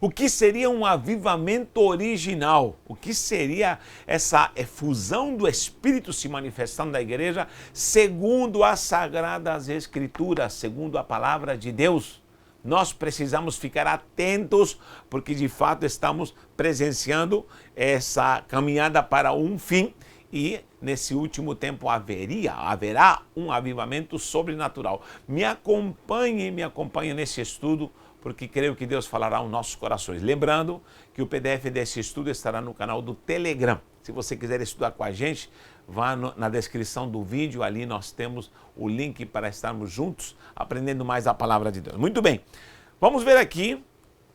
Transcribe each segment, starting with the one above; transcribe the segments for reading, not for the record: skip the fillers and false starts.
O que seria um avivamento original? O que seria essa efusão do Espírito se manifestando na igreja segundo as Sagradas Escrituras, segundo a palavra de Deus? Nós precisamos ficar atentos porque de fato estamos presenciando essa caminhada para um fim e nesse último tempo haverá um avivamento sobrenatural. Me acompanhe nesse estudo, porque creio que Deus falará aos nossos corações. Lembrando que o PDF desse estudo estará no canal do Telegram. Se você quiser estudar com a gente, vá na descrição do vídeo, ali nós temos o link para estarmos juntos, aprendendo mais a palavra de Deus. Muito bem, vamos ver aqui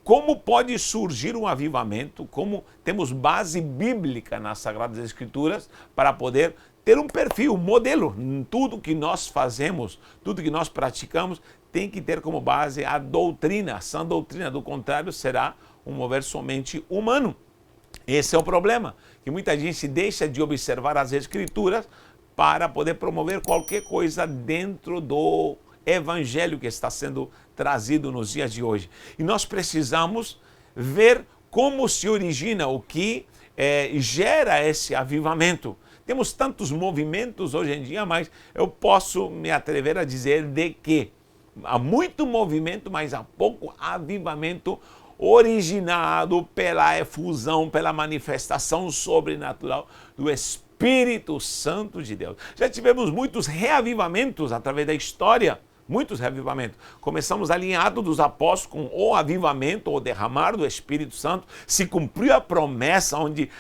como pode surgir um avivamento, como temos base bíblica nas Sagradas Escrituras para poder ter um perfil, um modelo. Tudo que nós fazemos, tudo que nós praticamos, tem que ter como base a doutrina, a sã doutrina. Do contrário, será um mover somente humano. Esse é o problema, que muita gente deixa de observar as Escrituras para poder promover qualquer coisa dentro do evangelho que está sendo trazido nos dias de hoje. E nós precisamos ver como se origina, o que gera esse avivamento. Temos tantos movimentos hoje em dia, mas eu posso me atrever a dizer de que há muito movimento, mas há pouco avivamento originado pela efusão, pela manifestação sobrenatural do Espírito Santo de Deus. Já tivemos muitos reavivamentos através da história, muitos reavivamentos. Começamos ali em Atos dos Apóstolos com o avivamento, o derramar do Espírito Santo. Se cumpriu a promessa onde,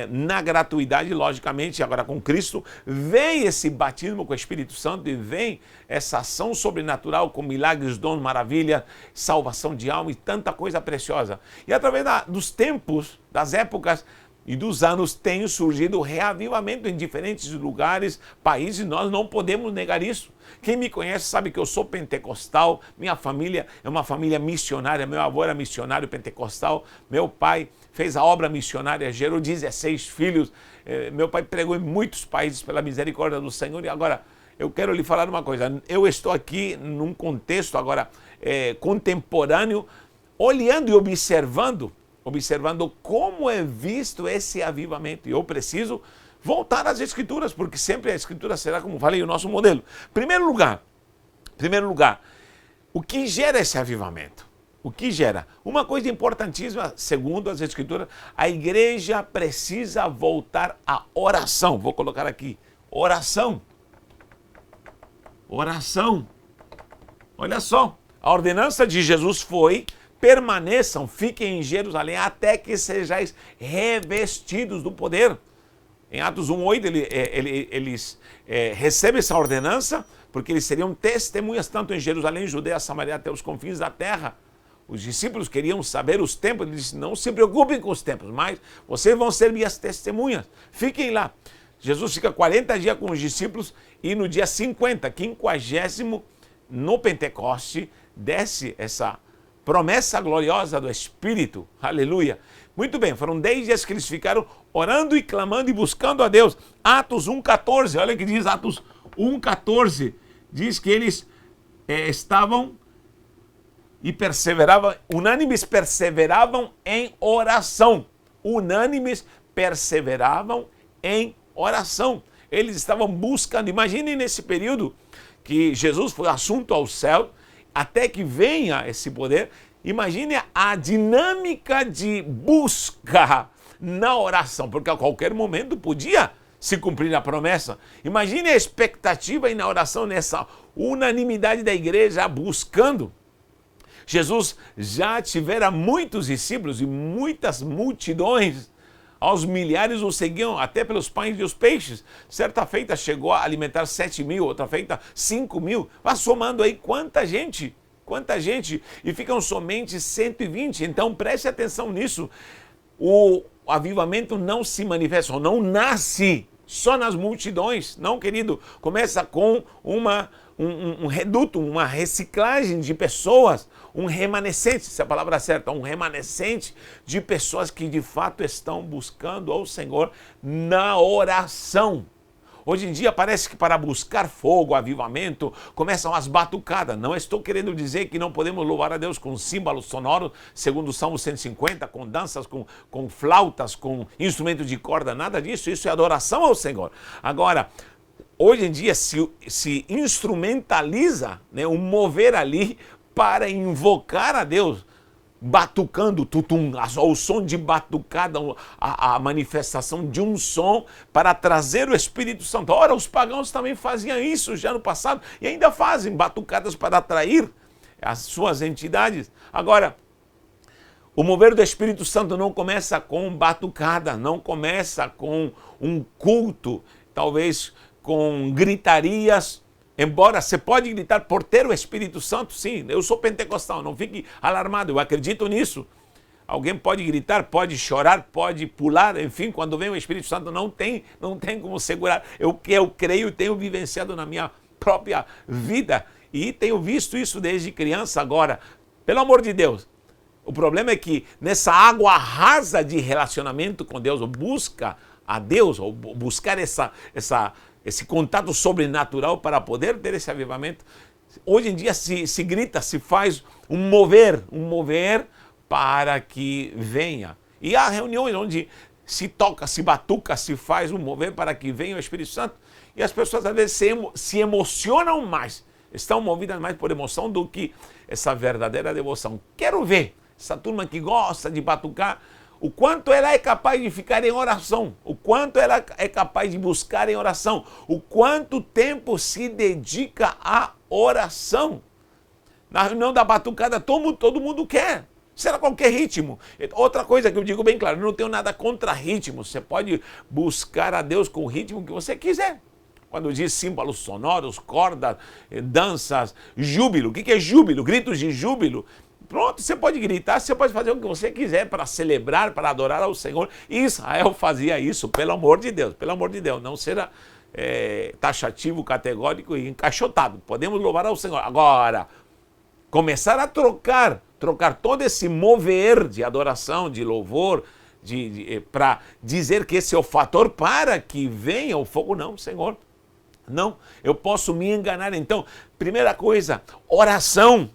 na gratuidade, logicamente, agora com Cristo, vem esse batismo com o Espírito Santo e vem essa ação sobrenatural com milagres, dons, maravilhas, salvação de alma e tanta coisa preciosa. E através dos tempos, das épocas e dos anos, tem surgido reavivamento em diferentes lugares, países. Nós não podemos negar isso. Quem me conhece sabe que eu sou pentecostal, minha família é uma família missionária, meu avô era missionário pentecostal, meu pai fez a obra missionária, gerou 16 filhos, meu pai pregou em muitos países pela misericórdia do Senhor. E agora, eu quero lhe falar uma coisa, eu estou aqui num contexto agora contemporâneo, olhando e observando como é visto esse avivamento. E eu preciso voltar às Escrituras, porque sempre a Escritura será, como falei, o nosso modelo. Primeiro lugar, o que gera esse avivamento? O que gera? Uma coisa importantíssima, segundo as Escrituras, a igreja precisa voltar à oração. Vou colocar aqui, oração. Oração. Olha só, a ordenança de Jesus foi: permaneçam, fiquem em Jerusalém até que sejais revestidos do poder. Em Atos 1:8 eles recebem essa ordenança porque eles seriam testemunhas tanto em Jerusalém, Judeia, Samaria, até os confins da terra. Os discípulos queriam saber os tempos, ele disse: não se preocupem com os tempos, mas vocês vão ser minhas testemunhas, fiquem lá. Jesus fica 40 dias com os discípulos e no dia 50º, no Pentecoste, desce essa promessa gloriosa do Espírito, aleluia. Muito bem, foram 10 dias que eles ficaram orando e clamando e buscando a Deus. Atos 1:14, olha o que diz Atos 1:14, diz que eles estavam e perseveravam, unânimes perseveravam em oração. Unânimes perseveravam em oração. Eles estavam buscando, imaginem nesse período que Jesus foi assunto ao céu, até que venha esse poder, imagine a dinâmica de busca na oração, porque a qualquer momento podia se cumprir a promessa. Imagine a expectativa aí na oração, nessa unanimidade da igreja buscando. Jesus já tivera muitos discípulos e muitas multidões, aos milhares o seguiam, até pelos pães e os peixes. Certa feita chegou a alimentar 7.000, outra feita 5.000. Vai somando aí quanta gente, e ficam somente 120. Então preste atenção nisso. O avivamento não se manifesta, ou não nasce só nas multidões. Não, querido, começa com um reduto, uma reciclagem de pessoas, um remanescente, se a palavra é certa, um remanescente de pessoas que de fato estão buscando ao Senhor na oração. Hoje em dia parece que para buscar fogo, avivamento, começam as batucadas. Não estou querendo dizer que não podemos louvar a Deus com símbolos sonoros, segundo o Salmo 150, com danças, com flautas, com instrumentos de corda, nada disso. Isso é adoração ao Senhor. Agora, hoje em dia se instrumentaliza, né, um mover ali para invocar a Deus, batucando, tutum, o som de batucada, a manifestação de um som para trazer o Espírito Santo. Ora, os pagãos também faziam isso já no passado e ainda fazem batucadas para atrair as suas entidades. Agora, o mover do Espírito Santo não começa com batucada, não começa com um culto, talvez com gritarias. Embora você pode gritar por ter o Espírito Santo, sim, eu sou pentecostal, não fique alarmado, eu acredito nisso. Alguém pode gritar, pode chorar, pode pular, enfim, quando vem o Espírito Santo não tem como segurar. Eu creio e tenho vivenciado na minha própria vida e tenho visto isso desde criança. Agora, pelo amor de Deus, o problema é que nessa água rasa de relacionamento com Deus, ou busca a Deus, ou buscar esse contato sobrenatural para poder ter esse avivamento, hoje em dia se grita, se faz um mover para que venha. E há reuniões onde se toca, se batuca, se faz um mover para que venha o Espírito Santo, e as pessoas às vezes se emocionam mais, estão movidas mais por emoção do que essa verdadeira devoção. Quero ver essa turma que gosta de batucar, o quanto ela é capaz de ficar em oração, o quanto ela é capaz de buscar em oração, o quanto tempo se dedica à oração. Na reunião da batucada, todo mundo quer, será qualquer ritmo. Outra coisa que eu digo bem claro, eu não tenho nada contra ritmo, você pode buscar a Deus com o ritmo que você quiser. Quando diz símbolos sonoros, cordas, danças, júbilo, o que é júbilo? Gritos de júbilo. Pronto, você pode gritar, você pode fazer o que você quiser para celebrar, para adorar ao Senhor. Israel fazia isso, pelo amor de Deus, não será taxativo, categórico e encaixotado. Podemos louvar ao Senhor. Agora, começar a trocar todo esse mover de adoração, de louvor, para dizer que esse é o fator para que venha o fogo, não, Senhor. Não, eu posso me enganar. Então, primeira coisa, oração.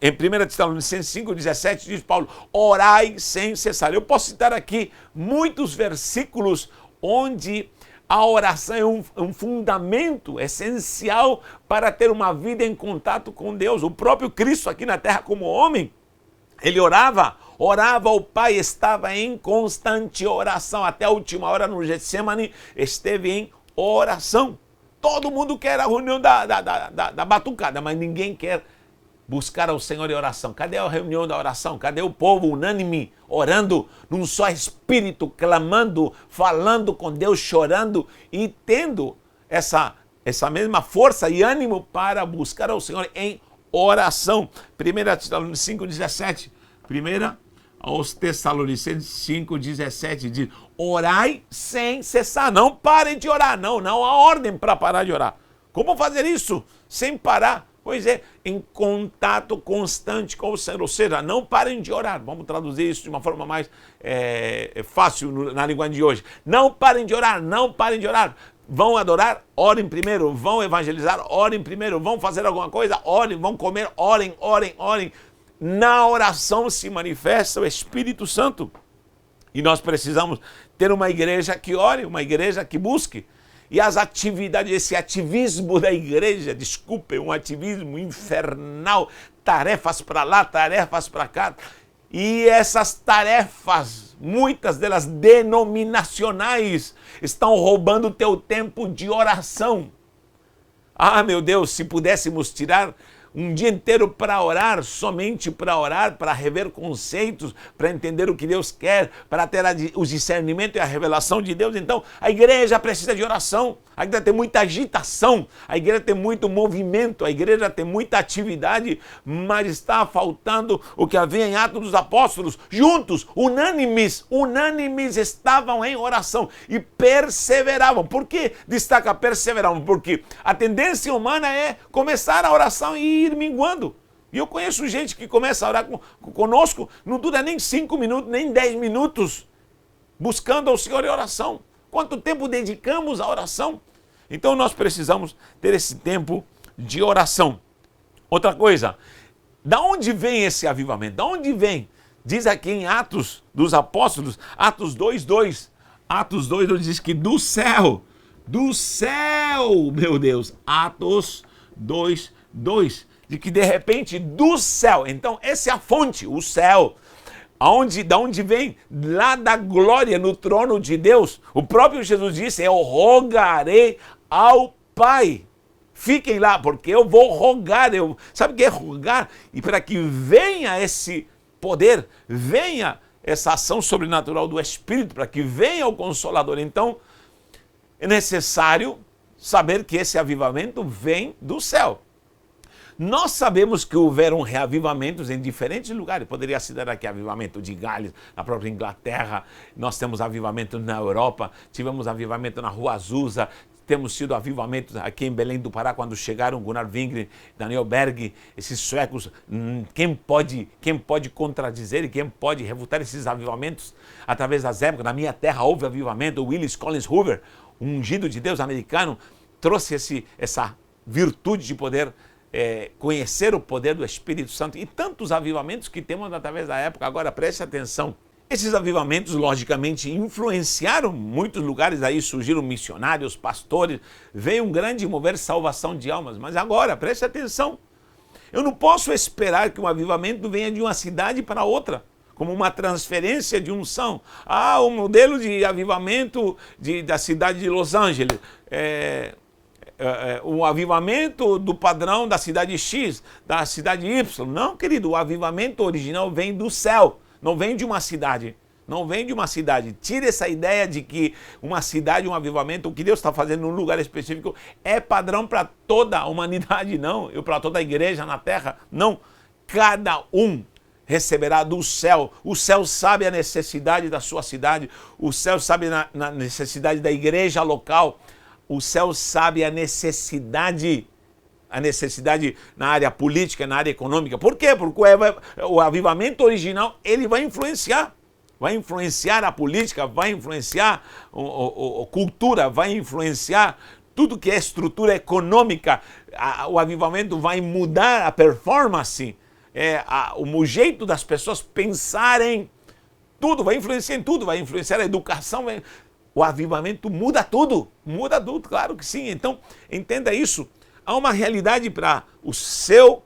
Em 1 Tessalonicenses 5,17 diz Paulo, orai sem cessar. Eu posso citar aqui muitos versículos onde a oração é um fundamento essencial para ter uma vida em contato com Deus. O próprio Cristo aqui na terra como homem, ele orava ao Pai, estava em constante oração. Até a última hora no Getsemane esteve em oração. Todo mundo quer a reunião da batucada, mas ninguém quer buscar ao Senhor em oração. Cadê a reunião da oração? Cadê o povo unânime, orando num só espírito, clamando, falando com Deus, chorando e tendo essa mesma força e ânimo para buscar ao Senhor em oração? 1 Tessalonicenses 5,17. 1 aos Tessalonicenses 5,17 diz, orai sem cessar. Não parem de orar. Não há ordem para parar de orar. Como fazer isso sem parar? Pois é, em contato constante com o Senhor, ou seja, não parem de orar. Vamos traduzir isso de uma forma mais fácil na linguagem de hoje. Não parem de orar, não parem de orar. Vão adorar, orem primeiro. Vão evangelizar, orem primeiro. Vão fazer alguma coisa, orem. Vão comer, orem. Na oração se manifesta o Espírito Santo. E nós precisamos ter uma igreja que ore, uma igreja que busque. E as atividades, esse ativismo da igreja, desculpe, um ativismo infernal, tarefas para lá, tarefas para cá. E essas tarefas, muitas delas denominacionais, estão roubando o teu tempo de oração. Ah, meu Deus, se pudéssemos tirar um dia inteiro para orar, somente para orar, para rever conceitos, para entender o que Deus quer, para ter o discernimento e a revelação de Deus. Então, a igreja precisa de oração, a igreja tem muita agitação, a igreja tem muito movimento, a igreja tem muita atividade, mas está faltando o que havia em Atos dos Apóstolos, juntos, unânimes estavam em oração e perseveravam. Por que destaca perseveravam? Porque a tendência humana é começar a oração e ir minguando. E eu conheço gente que começa a orar conosco, não dura nem 5 minutos, nem 10 minutos, buscando ao Senhor em oração. Quanto tempo dedicamos à oração? Então nós precisamos ter esse tempo de oração. Outra coisa, da onde vem esse avivamento? Da onde vem? Diz aqui em Atos dos Apóstolos, Atos 2:2. Atos 2:2 diz que do céu, meu Deus. Atos 2:2, de que de repente do céu. Então essa é a fonte, o céu. Da onde vem? Lá da glória no trono de Deus. O próprio Jesus disse, eu rogarei ao Pai. Fiquem lá, porque eu vou rogar. Sabe o que é rogar? E para que venha esse poder, venha essa ação sobrenatural do Espírito, para que venha o Consolador. Então, é necessário saber que esse avivamento vem do céu. Nós sabemos que houveram reavivamentos em diferentes lugares. Poderia citar aqui avivamento de Gales, na própria Inglaterra. Nós temos avivamento na Europa, tivemos avivamento na Rua Azusa, temos tido avivamentos aqui em Belém do Pará, quando chegaram Gunnar Wingren, Daniel Berg, esses suecos. Quem pode contradizer e quem pode refutar esses avivamentos? Através das épocas, na minha terra houve avivamento. O Willis Collins Hoover, um ungido de Deus americano, trouxe essa virtude de poder conhecer o poder do Espírito Santo, e tantos avivamentos que temos através da época. Agora preste atenção, esses avivamentos logicamente influenciaram muitos lugares, aí surgiram missionários, pastores, veio um grande mover salvação de almas, mas agora preste atenção, eu não posso esperar que um avivamento venha de uma cidade para outra, como uma transferência de unção. O modelo de avivamento da cidade de Los Angeles, o avivamento do padrão da cidade X, da cidade Y. Não, querido, o avivamento original vem do céu, não vem de uma cidade. Não vem de uma cidade. Tire essa ideia de que uma cidade, um avivamento, o que Deus está fazendo num lugar específico é padrão para toda a humanidade, não. E para toda a igreja na terra, não. Cada um receberá do céu. O céu sabe a necessidade da sua cidade, o céu sabe na necessidade da igreja local. O céu sabe a necessidade na área política, na área econômica. Por quê? Porque o avivamento original, ele vai influenciar a política, vai influenciar a cultura, vai influenciar tudo que é estrutura econômica. O avivamento vai mudar a performance, o jeito das pessoas pensarem, tudo, vai influenciar em tudo, vai influenciar a educação, o avivamento muda tudo, claro que sim. Então, entenda isso. Há uma realidade para o seu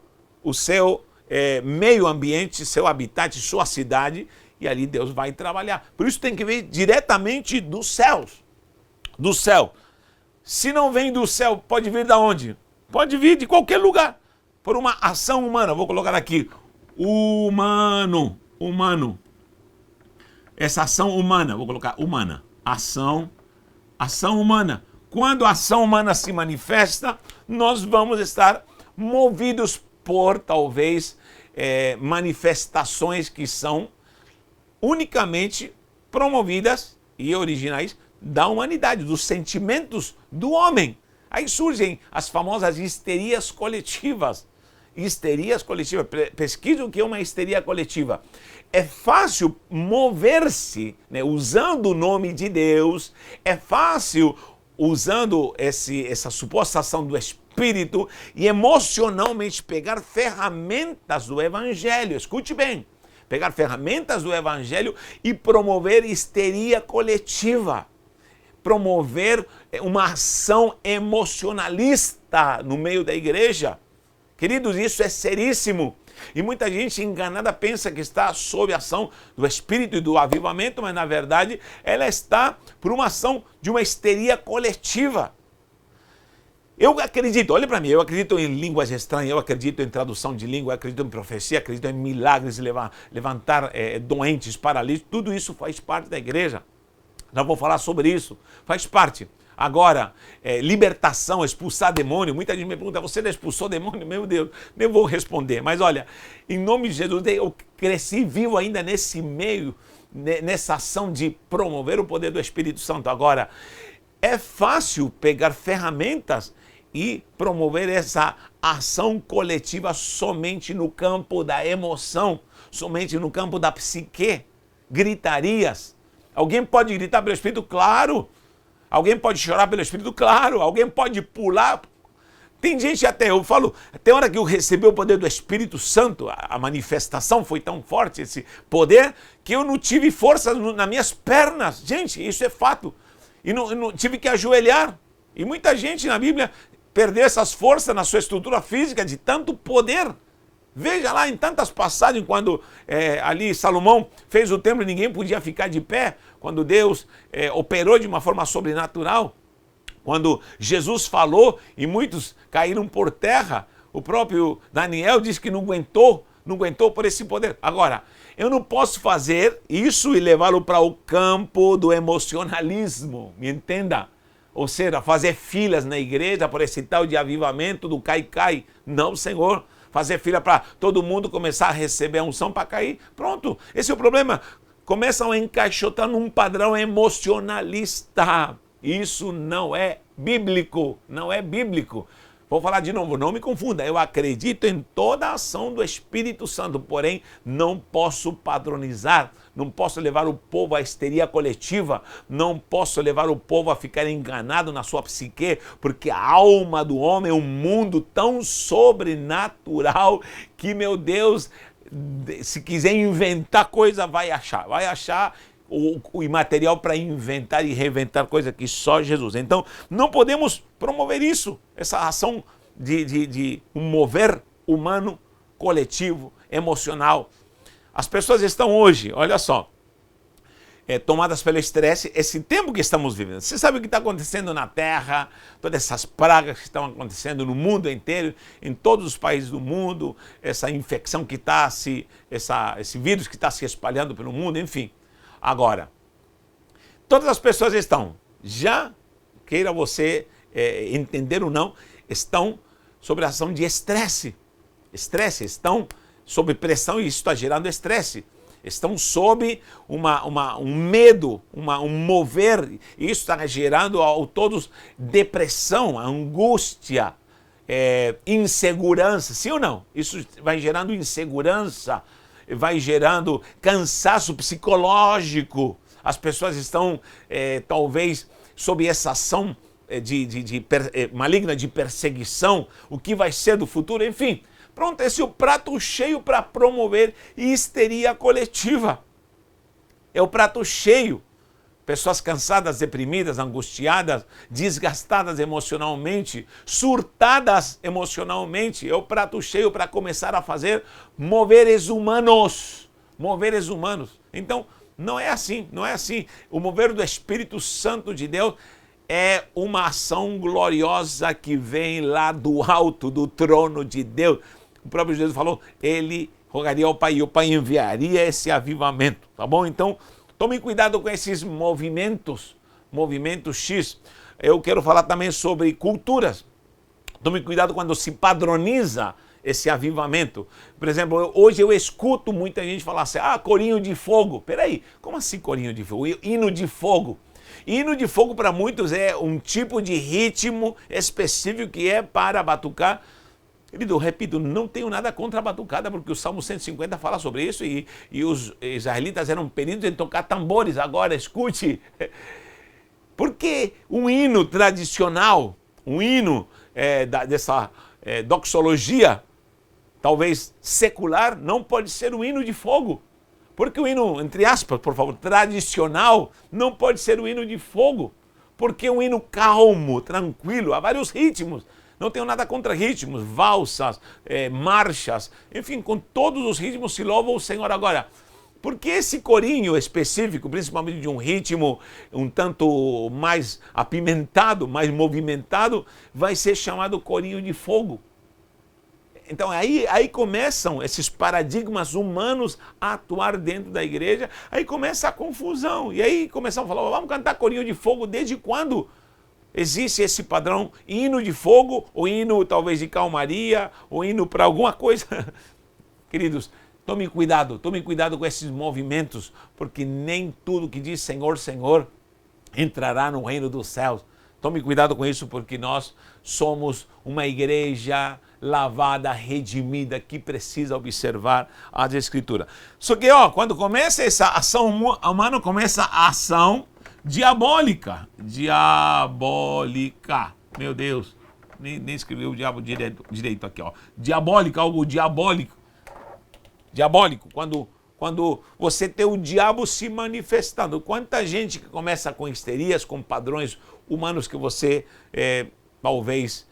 meio ambiente, seu habitat, sua cidade, e ali Deus vai trabalhar. Por isso tem que vir diretamente dos céus. Do céu. Se não vem do céu, pode vir de onde? Pode vir de qualquer lugar. Por uma ação humana. Vou colocar aqui. Humano. Essa ação humana, vou colocar humana. Ação humana. Quando a ação humana se manifesta, nós vamos estar movidos por, talvez, manifestações que são unicamente promovidas e originais da humanidade, dos sentimentos do homem. Aí surgem as famosas histerias coletivas. Pesquise o que é uma histeria coletiva. É fácil mover-se, né, usando o nome de Deus, é fácil usando essa suposta ação do Espírito e emocionalmente pegar ferramentas do Evangelho. Escute bem, pegar ferramentas do Evangelho e promover histeria coletiva. Promover uma ação emocionalista no meio da igreja. Queridos, isso é seríssimo. E muita gente enganada pensa que está sob a ação do Espírito e do avivamento, mas na verdade ela está por uma ação de uma histeria coletiva. Eu acredito, olha para mim, eu acredito em línguas estranhas, eu acredito em tradução de língua, eu acredito em profecia, acredito em milagres, levantar doentes, paralíticos, tudo isso faz parte da igreja. Já vou falar sobre isso, faz parte. Agora, libertação, expulsar demônio. Muita gente me pergunta, você já expulsou demônio? Meu Deus, nem vou responder. Mas olha, em nome de Jesus, eu cresci vivo ainda nesse meio, nessa ação de promover o poder do Espírito Santo. Agora, é fácil pegar ferramentas e promover essa ação coletiva somente no campo da emoção, somente no campo da psique, gritarias. Alguém pode gritar pelo Espírito? Claro! Alguém pode chorar pelo Espírito? Claro. Alguém pode pular? Tem gente até, eu falo, até a hora que eu recebi o poder do Espírito Santo, a manifestação foi tão forte, esse poder, que eu não tive força nas minhas pernas. Gente, isso é fato. E não tive que ajoelhar. E muita gente na Bíblia perdeu essas forças na sua estrutura física de tanto poder. Veja lá em tantas passagens, quando ali Salomão fez o templo e ninguém podia ficar de pé, quando Deus operou de uma forma sobrenatural. Quando Jesus falou e muitos caíram por terra, o próprio Daniel disse que não aguentou por esse poder. Agora, eu não posso fazer isso e levá-lo para o campo do emocionalismo, me entenda? Ou seja, fazer filas na igreja por esse tal de avivamento do cai-cai. Não, Senhor. Fazer fila para todo mundo começar a receber a unção para cair. Pronto, esse é o problema. Começam a encaixotar num padrão emocionalista. Isso não é bíblico, não é bíblico. Vou falar de novo, não me confunda. Eu acredito em toda a ação do Espírito Santo, porém não posso padronizar, não posso levar o povo à histeria coletiva, não posso levar o povo a ficar enganado na sua psique, porque a alma do homem é um mundo tão sobrenatural que, meu Deus, se quiser inventar coisa, vai achar o material para inventar e reinventar coisa que só Jesus. Então, não podemos promover isso, essa ação de um mover humano, coletivo, emocional. As pessoas estão hoje, olha só, tomadas pelo estresse, esse tempo que estamos vivendo. Você sabe o que está acontecendo na Terra, todas essas pragas que estão acontecendo no mundo inteiro, em todos os países do mundo, essa infecção que está esse vírus que está se espalhando pelo mundo, enfim. Agora, todas as pessoas estão, já queira você entender ou não, estão sob a ação de estresse. Estão sob pressão e isso está gerando estresse. Estão sob um medo, um mover, e isso está gerando a todos depressão, angústia, insegurança, sim ou não? Isso vai gerando insegurança, vai gerando cansaço psicológico. As pessoas estão, talvez, sob essa ação maligna de perseguição. O que vai ser do futuro? Enfim, pronto, esse é o prato cheio para promover histeria coletiva. É o prato cheio. Pessoas cansadas, deprimidas, angustiadas, desgastadas emocionalmente, surtadas emocionalmente. É o prato cheio para começar a fazer moveres humanos. Moveres humanos. Então, não é assim. O mover do Espírito Santo de Deus é uma ação gloriosa que vem lá do alto, do trono de Deus. O próprio Jesus falou, ele rogaria ao Pai e o Pai enviaria esse avivamento. Tá bom? Então, tome cuidado com esses movimentos X. Eu quero falar também sobre culturas. Tome cuidado quando se padroniza esse avivamento. Por exemplo, hoje eu escuto muita gente falar assim, corinho de fogo. Peraí, como assim corinho de fogo? Hino de fogo. Hino de fogo para muitos é um tipo de ritmo específico que é para batucar. Querido, eu repito, não tenho nada contra a batucada, porque o Salmo 150 fala sobre isso e os israelitas eram peritos em tocar tambores. Agora, escute, porque um hino tradicional, um hino dessa doxologia, talvez secular, não pode ser um hino de fogo. Porque o hino, entre aspas, por favor, tradicional, não pode ser um hino de fogo. Porque um hino calmo, tranquilo, há vários ritmos. Não tenho nada contra ritmos, valsas, marchas, enfim, com todos os ritmos se louva o Senhor. Agora, por que esse corinho específico, principalmente de um ritmo um tanto mais apimentado, mais movimentado, vai ser chamado corinho de fogo? Então aí começam esses paradigmas humanos a atuar dentro da igreja, aí começa a confusão, e aí começam a falar, vamos cantar corinho de fogo, desde quando? Existe esse padrão, hino de fogo, ou hino talvez de calmaria, ou hino para alguma coisa. Queridos, tome cuidado com esses movimentos, porque nem tudo que diz Senhor, Senhor, entrará no reino dos céus. Tome cuidado com isso, porque nós somos uma igreja lavada, redimida, que precisa observar as Escrituras. Só que, quando começa essa ação humana, começa a ação diabólica. Diabólica. Meu Deus. Nem escreveu o diabo direito aqui, ó. Diabólica, algo diabólico. Diabólico. Quando você tem o diabo se manifestando. Quanta gente que começa com histerias, com padrões humanos que você talvez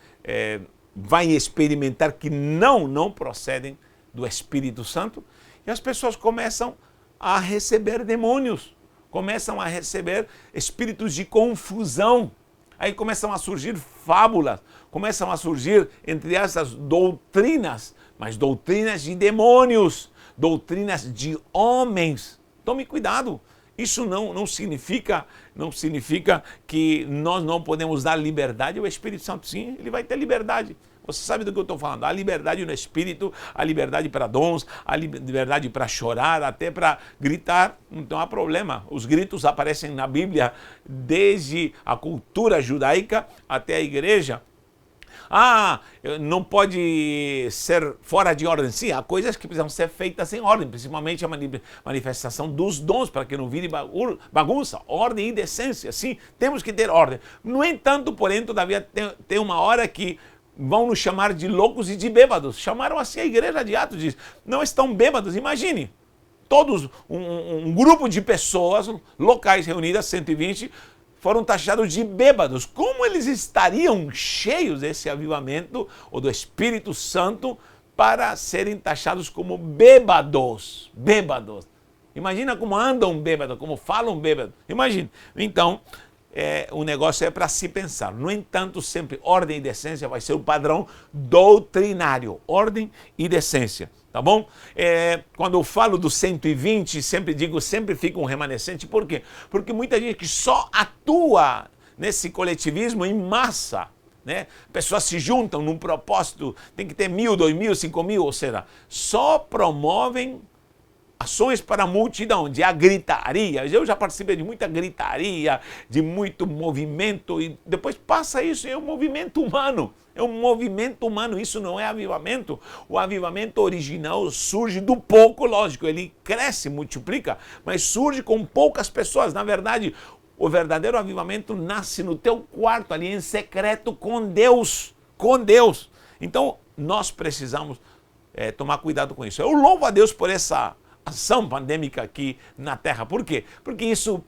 vai experimentar que não procedem do Espírito Santo. E as pessoas começam a receber demônios, começam a receber espíritos de confusão. Aí começam a surgir fábulas, começam a surgir, entre essas, doutrinas, mas doutrinas de demônios, doutrinas de homens. Tome cuidado. Isso não significa que nós não podemos dar liberdade ao Espírito Santo. Sim, ele vai ter liberdade. Você sabe do que eu estou falando. Há liberdade no Espírito, há liberdade para dons, há liberdade para chorar, até para gritar. Não há problema. Os gritos aparecem na Bíblia desde a cultura judaica até a igreja. Não pode ser fora de ordem. Sim, há coisas que precisam ser feitas em ordem, principalmente a manifestação dos dons, para que não vire bagunça, ordem e decência. Sim, temos que ter ordem. No entanto, porém, todavia tem uma hora que vão nos chamar de loucos e de bêbados. Chamaram assim a igreja de Atos, diz, não estão bêbados, imagine. Todos, um grupo de pessoas locais reunidas, 120, foram taxados de bêbados. Como eles estariam cheios desse avivamento ou do Espírito Santo para serem taxados como bêbados? Bêbados. Imagina como andam bêbados, como falam bêbados. Imagina. Então, o negócio é para se pensar. No entanto, sempre ordem e decência vai ser o padrão doutrinário. Ordem e decência. Tá bom? Quando eu falo dos 120, sempre fica um remanescente. Por quê? Porque muita gente que só atua nesse coletivismo em massa, né? Pessoas se juntam num propósito, tem que ter 1.000, 2.000, 5.000, ou seja, só promovem ações para a multidão, de a gritaria. Eu já participei de muita gritaria, de muito movimento, e depois passa isso, é um movimento humano. É um movimento humano, isso não é avivamento. O avivamento original surge do pouco, lógico, ele cresce, multiplica, mas surge com poucas pessoas. Na verdade, o verdadeiro avivamento nasce no teu quarto, ali em secreto, com Deus. Com Deus. Então, nós precisamos tomar cuidado com isso. Eu louvo a Deus por essa ação pandêmica aqui na Terra. Por quê? Porque isso,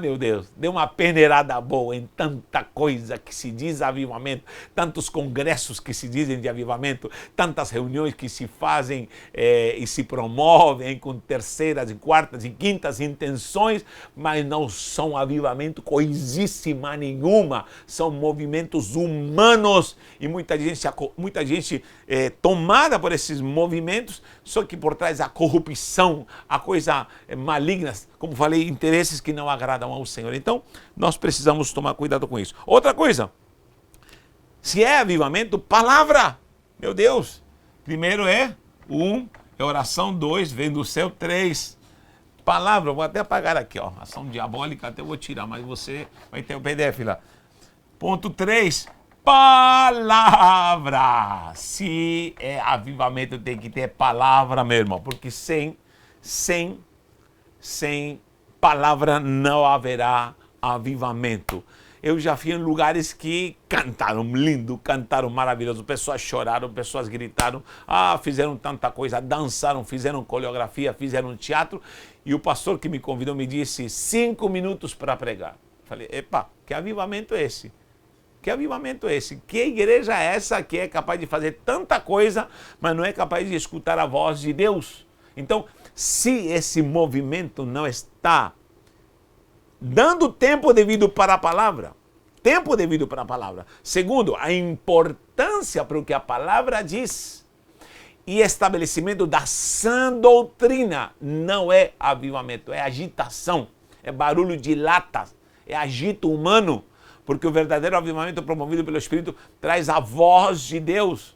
meu Deus, deu uma peneirada boa em tanta coisa que se diz avivamento, tantos congressos que se dizem de avivamento, tantas reuniões que se fazem e se promovem com terceiras e quartas e quintas intenções, mas não são avivamento coisíssima nenhuma, são movimentos humanos e muita gente tomada por esses movimentos, só que por trás a corrupção, a coisa maligna, como falei, interesses que não agradam ao Senhor. Então, nós precisamos tomar cuidado com isso. Outra coisa, se é avivamento, palavra. Meu Deus, primeiro é oração, 2, vem do céu, 3. Palavra, vou até apagar aqui, ó. Ação diabólica, até vou tirar, mas você vai ter o PDF lá. Ponto 3, palavra. Se é avivamento, tem que ter palavra, meu irmão, porque sem palavra não haverá avivamento. Eu já fui em lugares que cantaram lindo, cantaram maravilhoso, pessoas choraram, pessoas gritaram, fizeram tanta coisa, dançaram, fizeram coreografia, fizeram teatro, e o pastor que me convidou me disse 5 minutos para pregar. Falei, que avivamento é esse? Que avivamento é esse? Que igreja é essa que é capaz de fazer tanta coisa, mas não é capaz de escutar a voz de Deus? Então, se esse movimento não está dando tempo devido para a palavra, segundo, a importância para o que a palavra diz e estabelecimento da sã doutrina, não é avivamento, é agitação, é barulho de latas, é agito humano, porque o verdadeiro avivamento promovido pelo Espírito traz a voz de Deus.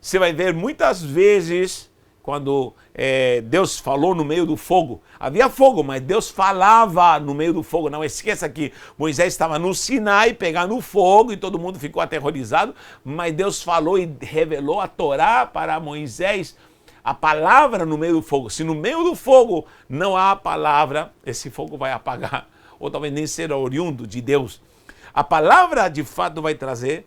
Você vai ver muitas vezes quando Deus falou no meio do fogo. Havia fogo, mas Deus falava no meio do fogo. Não esqueça que Moisés estava no Sinai pegando fogo e todo mundo ficou aterrorizado, mas Deus falou e revelou a Torá para Moisés, a palavra no meio do fogo. Se no meio do fogo não há a palavra, esse fogo vai apagar. ou talvez nem ser oriundo de Deus. A palavra de fato vai trazer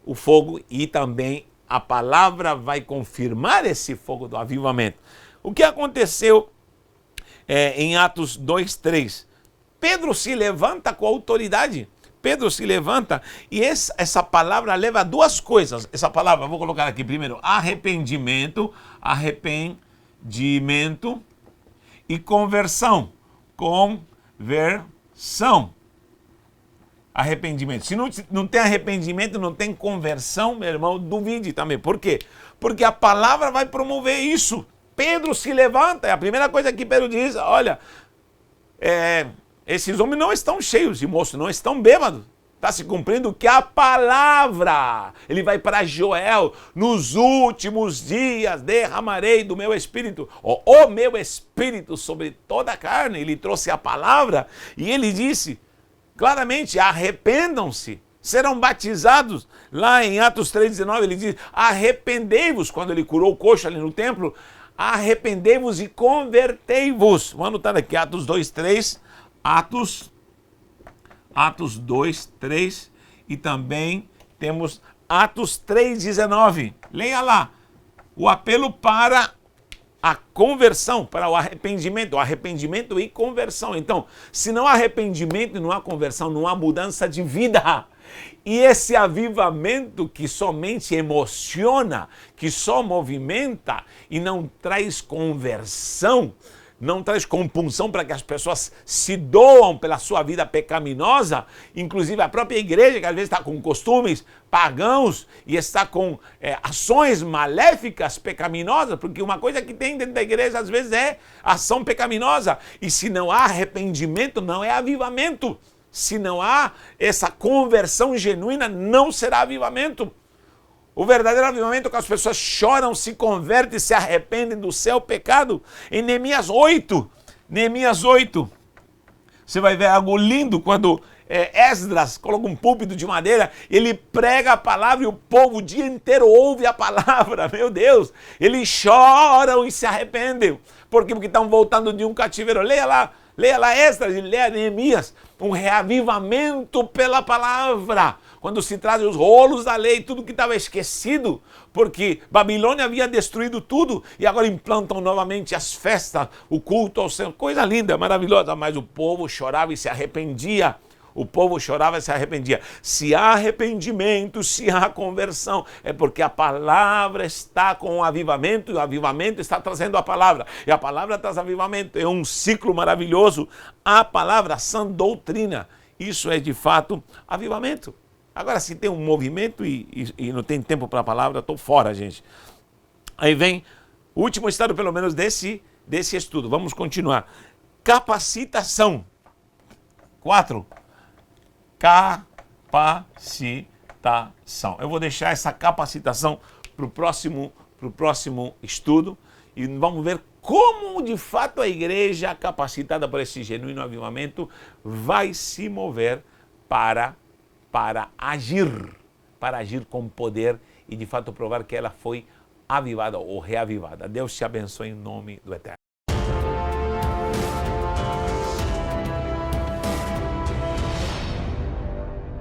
o fogo e também a palavra vai confirmar esse fogo do avivamento. O que aconteceu em Atos 2:3? Pedro se levanta com autoridade. Pedro se levanta e essa palavra leva a duas coisas. Essa palavra, vou colocar aqui primeiro, arrependimento e conversão. Arrependimento. Se não tem arrependimento, não tem conversão, meu irmão, duvide também. Por quê? Porque a palavra vai promover isso. Pedro se levanta, é a primeira coisa que Pedro diz, olha, esses homens não estão cheios de moço, não estão bêbados. Está se cumprindo que a palavra, ele vai para Joel, nos últimos dias derramarei do meu espírito, o meu espírito sobre toda a carne. Ele trouxe a palavra e ele disse claramente, arrependam-se, serão batizados. Lá em Atos 3:19 ele diz, arrependei-vos, quando ele curou o coxo ali no templo, arrependei-vos e convertei-vos. Vamos anotar aqui, Atos 2:3, Atos 2:3 e também temos Atos 3:19. Leia lá, o apelo para a conversão, para o arrependimento e conversão. Então, se não há arrependimento e não há conversão, não há mudança de vida. E esse avivamento que somente emociona, que só movimenta e não traz conversão, não traz compunção para que as pessoas se doam pela sua vida pecaminosa, inclusive a própria igreja, que às vezes está com costumes pagãos e está com ações maléficas, pecaminosas, porque uma coisa que tem dentro da igreja às vezes é ação pecaminosa, e se não há arrependimento, não é avivamento. Se não há essa conversão genuína, não será avivamento. O verdadeiro avivamento é que as pessoas choram, se convertem, se arrependem do seu pecado. Em Neemias 8, você vai ver algo lindo quando Esdras coloca um púlpito de madeira, ele prega a palavra e o povo o dia inteiro ouve a palavra. Meu Deus, eles choram e se arrependem. Por quê? Porque estão voltando de um cativeiro. Leia lá Esdras e leia Neemias. Um reavivamento pela palavra. Quando se trazem os rolos da lei, tudo que estava esquecido, porque Babilônia havia destruído tudo e agora implantam novamente as festas, o culto ao Senhor. Coisa linda, maravilhosa, mas o povo chorava e se arrependia. Se há arrependimento, se há conversão, é porque a palavra está com o avivamento e o avivamento está trazendo a palavra. E a palavra traz avivamento, é um ciclo maravilhoso. A palavra, a sã doutrina, isso é de fato avivamento. Agora, se tem um movimento e não tem tempo para a palavra, estou fora, gente. Aí vem o último estado, pelo menos, desse estudo. Vamos continuar. Capacitação. 4. Capacitação. Eu vou deixar essa capacitação para o próximo estudo e vamos ver como, de fato, a igreja capacitada por esse genuíno avivamento vai se mover para agir com poder e de fato provar que ela foi avivada ou reavivada. Deus te abençoe em nome do Eterno.